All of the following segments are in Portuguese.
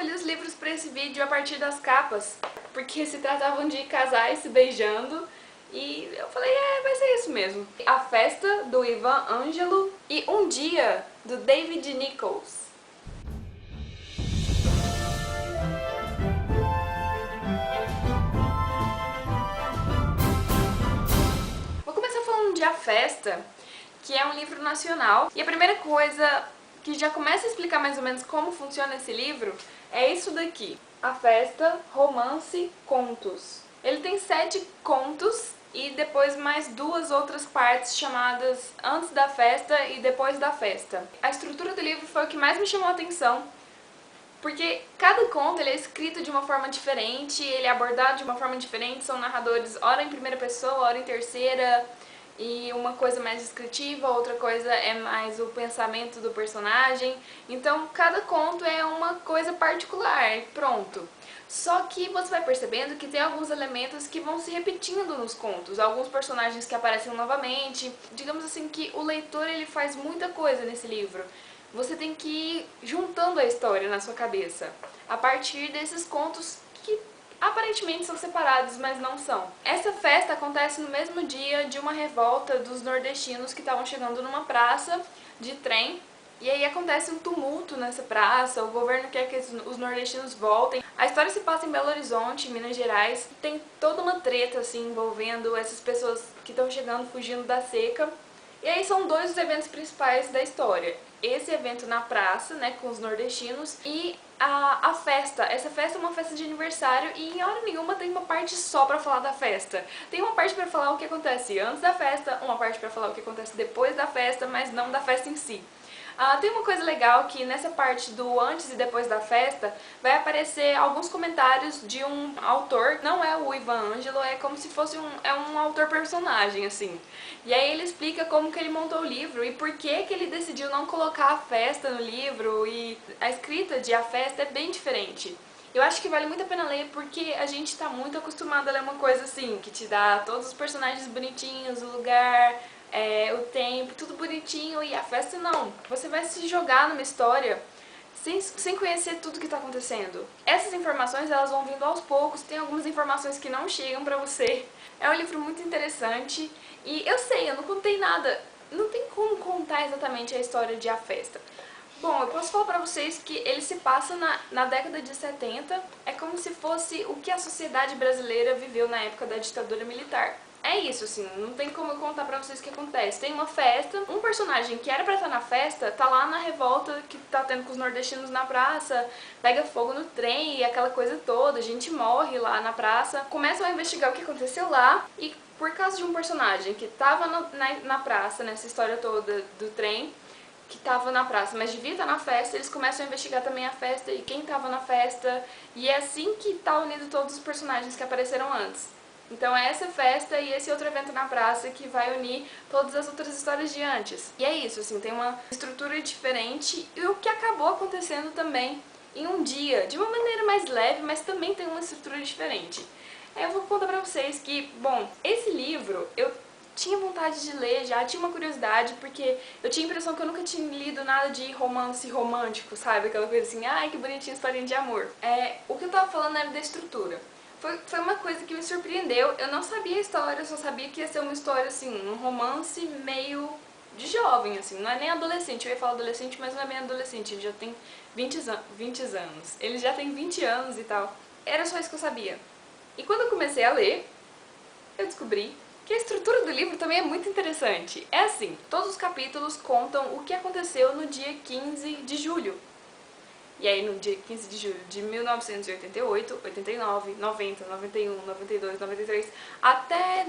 escolhi os livros para esse vídeo a partir das capas, porque se tratavam de casais se beijando, e eu falei, vai ser isso mesmo. A Festa, do Ivan Ângelo, e Um Dia, do David Nichols. Vou começar falando de A Festa, que é um livro nacional, e a primeira coisa que já começa a explicar mais ou menos como funciona esse livro é isso daqui. A Festa, Romance, Contos. Ele tem 7 contos e depois mais 2 outras partes chamadas Antes da Festa e Depois da Festa. A estrutura do livro foi o que mais me chamou a atenção, porque cada conto ele é escrito de uma forma diferente, ele é abordado de uma forma diferente, são narradores ora em primeira pessoa, ora em terceira, e uma coisa mais descritiva, outra coisa é mais o pensamento do personagem. Então cada conto é uma coisa particular, pronto. Só que você vai percebendo que tem alguns elementos que vão se repetindo nos contos, alguns personagens que aparecem novamente. Digamos assim que o leitor ele faz muita coisa nesse livro. Você tem que ir juntando a história na sua cabeça, a partir desses contos que aparentemente são separados, mas não são. Essa festa acontece no mesmo dia de uma revolta dos nordestinos que estavam chegando numa praça de trem. E aí acontece um tumulto nessa praça, o governo quer que os nordestinos voltem. A história se passa em Belo Horizonte, Minas Gerais. Tem toda uma treta assim envolvendo essas pessoas que estão chegando fugindo da seca. E aí são 2 os eventos principais da história. Esse evento na praça, né, com os nordestinos, e a festa. Essa festa é uma festa de aniversário e em hora nenhuma tem uma parte só pra falar da festa. Tem uma parte pra falar o que acontece antes da festa, uma parte pra falar o que acontece depois da festa, mas não da festa em si. Tem uma coisa legal que nessa parte do antes e depois da festa vai aparecer alguns comentários de um autor, não é o Ivan Ângelo, é como se fosse um autor personagem, assim. E aí ele explica como que ele montou o livro e por que que ele decidiu não colocar a festa no livro, e a escrita de A Festa é bem diferente. Eu acho que vale muito a pena ler porque a gente tá muito acostumado a ler uma coisa assim, que te dá todos os personagens bonitinhos, o lugar, o tempo, tudo bonitinho, e a festa não. Você vai se jogar numa história sem conhecer tudo que tá acontecendo. Essas informações elas vão vindo aos poucos, tem algumas informações que não chegam pra você. É um livro muito interessante e eu sei, eu não contei nada, não tem como contar exatamente a história de A Festa. Bom, eu posso falar pra vocês que ele se passa na década de 70, é como se fosse o que a sociedade brasileira viveu na época da ditadura militar. É isso, assim, não tem como eu contar pra vocês o que acontece. Tem uma festa, um personagem que era pra estar na festa, tá lá na revolta que tá tendo com os nordestinos na praça, pega fogo no trem e aquela coisa toda, a gente morre lá na praça. Começam a investigar o que aconteceu lá e por causa de um personagem que tava na praça, nessa história toda do trem, que tava na praça, mas devia estar na festa, eles começam a investigar também a festa e quem tava na festa, e é assim que tá unido todos os personagens que apareceram antes. Então é essa festa e esse outro evento na praça que vai unir todas as outras histórias de antes. E é isso, assim, tem uma estrutura diferente e o que acabou acontecendo também em Um Dia, de uma maneira mais leve, mas também tem uma estrutura diferente. Eu vou contar pra vocês que, bom, esse livro eu tinha vontade de ler já, tinha uma curiosidade, porque eu tinha a impressão que eu nunca tinha lido nada de romance romântico, sabe? Aquela coisa assim, ai que bonitinha historinha de amor. O que eu tava falando era da estrutura. Foi uma coisa que me surpreendeu, eu não sabia a história, eu só sabia que ia ser uma história assim, um romance meio de jovem, assim, não é nem adolescente, eu ia falar adolescente, mas não é bem adolescente, ele já tem 20 anos, ele já tem 20 anos e tal. Era só isso que eu sabia. E quando eu comecei a ler, eu descobri que a estrutura do livro também é muito interessante. É assim, todos os capítulos contam o que aconteceu no dia 15 de julho. E aí no dia 15 de julho de 1988, 89, 90, 91, 92, 93, até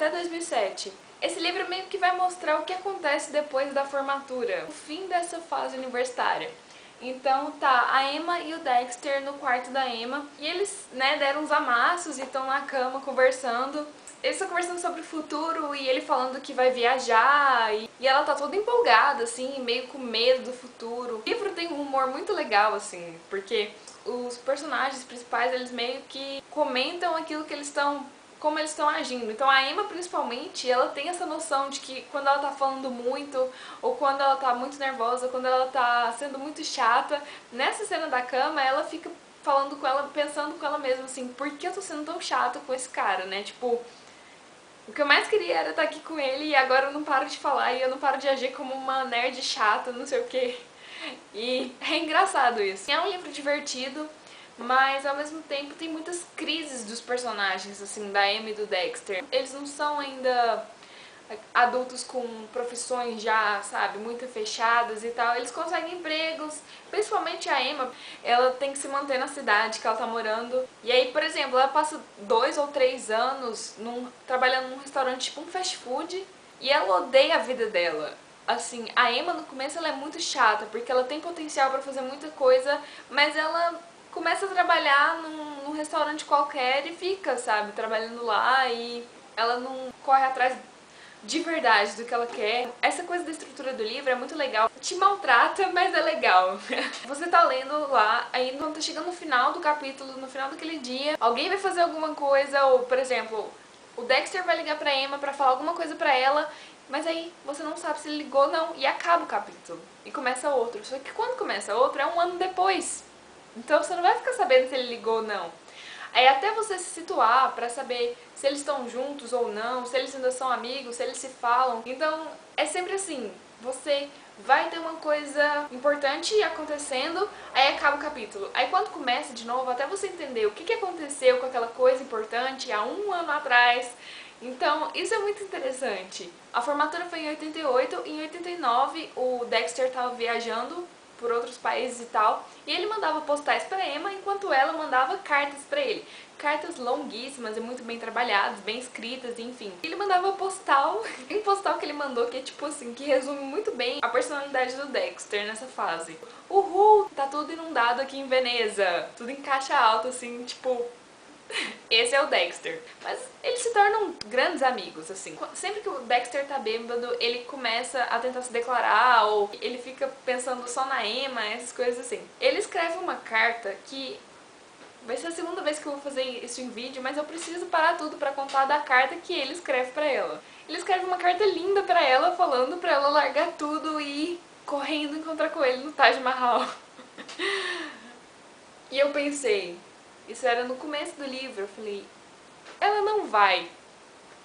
2007. Esse livro meio que vai mostrar o que acontece depois da formatura, o fim dessa fase universitária. Então tá a Emma e o Dexter no quarto da Emma, e eles, né, deram uns amassos e estão na cama conversando. Eles estão conversando sobre o futuro e ele falando que vai viajar, e ela tá toda empolgada, assim, meio com medo do futuro. O livro tem um humor muito legal, assim, porque os personagens principais, eles meio que comentam aquilo que eles estão como eles estão agindo. Então a Emma, principalmente, ela tem essa noção de que quando ela tá falando muito, ou quando ela tá muito nervosa, ou quando ela tá sendo muito chata, nessa cena da cama, ela fica falando com ela, pensando com ela mesma, assim, por que eu tô sendo tão chata com esse cara, né? Tipo, o que eu mais queria era estar aqui com ele e agora eu não paro de falar e eu não paro de agir como uma nerd chata, não sei o quê. E é engraçado isso. É um livro divertido, mas ao mesmo tempo tem muitas crises dos personagens, assim, da Emma e do Dexter. Eles não são ainda adultos com profissões já, sabe, muito fechadas e tal. Eles conseguem empregos, principalmente a Emma, ela tem que se manter na cidade que ela tá morando. E aí, por exemplo, ela passa 2 ou 3 anos trabalhando num restaurante tipo um fast food e ela odeia a vida dela. Assim, a Emma no começo ela é muito chata, porque ela tem potencial pra fazer muita coisa, mas ela começa a trabalhar num restaurante qualquer e fica, sabe, trabalhando lá e ela não corre atrás de verdade do que ela quer. Essa coisa da estrutura do livro é muito legal. Te maltrata, mas é legal. Você tá lendo lá, aí quando tá chegando no final do capítulo, no final daquele dia, alguém vai fazer alguma coisa, ou, por exemplo, o Dexter vai ligar pra Emma pra falar alguma coisa pra ela, mas aí você não sabe se ele ligou ou não, e acaba o capítulo. E começa outro. Só que quando começa outro, é um ano depois. Então você não vai ficar sabendo se ele ligou ou não. Aí até você se situar pra saber se eles estão juntos ou não, se eles ainda são amigos, se eles se falam. Então é sempre assim, você vai ter uma coisa importante acontecendo, aí acaba o capítulo. Aí quando começa de novo, até você entender o que aconteceu com aquela coisa importante há um ano atrás. Então isso é muito interessante. A formatura foi em 88, em 89 o Dexter estava viajando por outros países e tal, e ele mandava postais pra Emma, enquanto ela mandava cartas pra ele. Cartas longuíssimas e muito bem trabalhadas, bem escritas, enfim. Ele mandava postal, um postal que ele mandou que é tipo assim, que resume muito bem a personalidade do Dexter nessa fase. Uhul, tá tudo inundado aqui em Veneza, tudo em caixa alta, assim, tipo... Esse é o Dexter. Mas eles se tornam grandes amigos, assim. Sempre que o Dexter tá bêbado, ele começa a tentar se declarar, ou ele fica pensando só na Emma, essas coisas assim. Ele escreve uma carta que... vai ser a segunda vez que eu vou fazer isso em vídeo, mas eu preciso parar tudo pra contar da carta que ele escreve pra ela. Ele escreve uma carta linda pra ela, falando pra ela largar tudo e ir correndo encontrar com ele no Taj Mahal. E eu pensei... isso era no começo do livro, eu falei, ela não vai.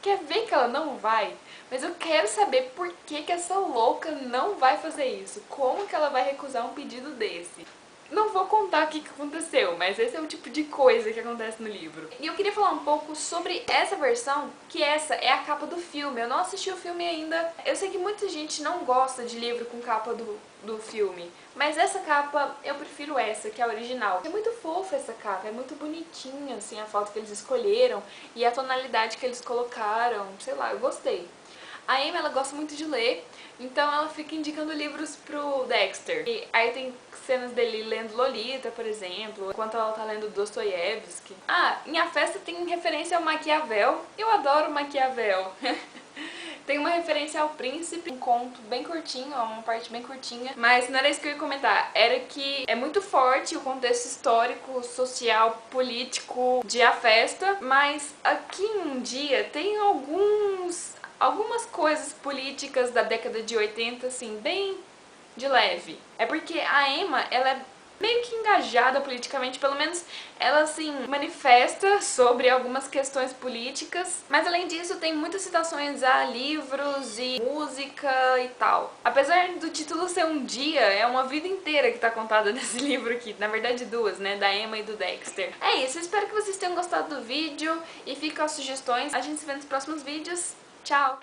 Quer ver que ela não vai? Mas eu quero saber por que essa louca não vai fazer isso. Como que ela vai recusar um pedido desse? Não vou contar o que aconteceu, mas esse é o tipo de coisa que acontece no livro. E eu queria falar um pouco sobre essa versão, que essa é a capa do filme. Eu não assisti o filme ainda. Eu sei que muita gente não gosta de livro com capa do filme, mas essa capa, eu prefiro essa, que é a original. É muito fofa essa capa, é muito bonitinha, assim, a foto que eles escolheram e a tonalidade que eles colocaram, sei lá, eu gostei. A Emma, ela gosta muito de ler, então ela fica indicando livros pro Dexter. E aí tem cenas dele lendo Lolita, por exemplo, enquanto ela tá lendo Dostoiévski. Ah, em A Festa tem referência ao Maquiavel. Eu adoro Maquiavel. Tem uma referência ao Príncipe, um conto bem curtinho, uma parte bem curtinha. Mas não era isso que eu ia comentar, era que é muito forte o contexto histórico, social, político de A Festa, mas aqui em Um Dia tem algumas coisas políticas da década de 80, assim, bem de leve. É porque a Emma, ela é meio que engajada politicamente, pelo menos ela, assim, manifesta sobre algumas questões políticas, mas além disso tem muitas citações a livros e música e tal. Apesar do título ser Um Dia, é uma vida inteira que tá contada nesse livro aqui, na verdade duas, né, da Emma e do Dexter. É isso, eu espero que vocês tenham gostado do vídeo e fiquem as sugestões. A gente se vê nos próximos vídeos. Tchau!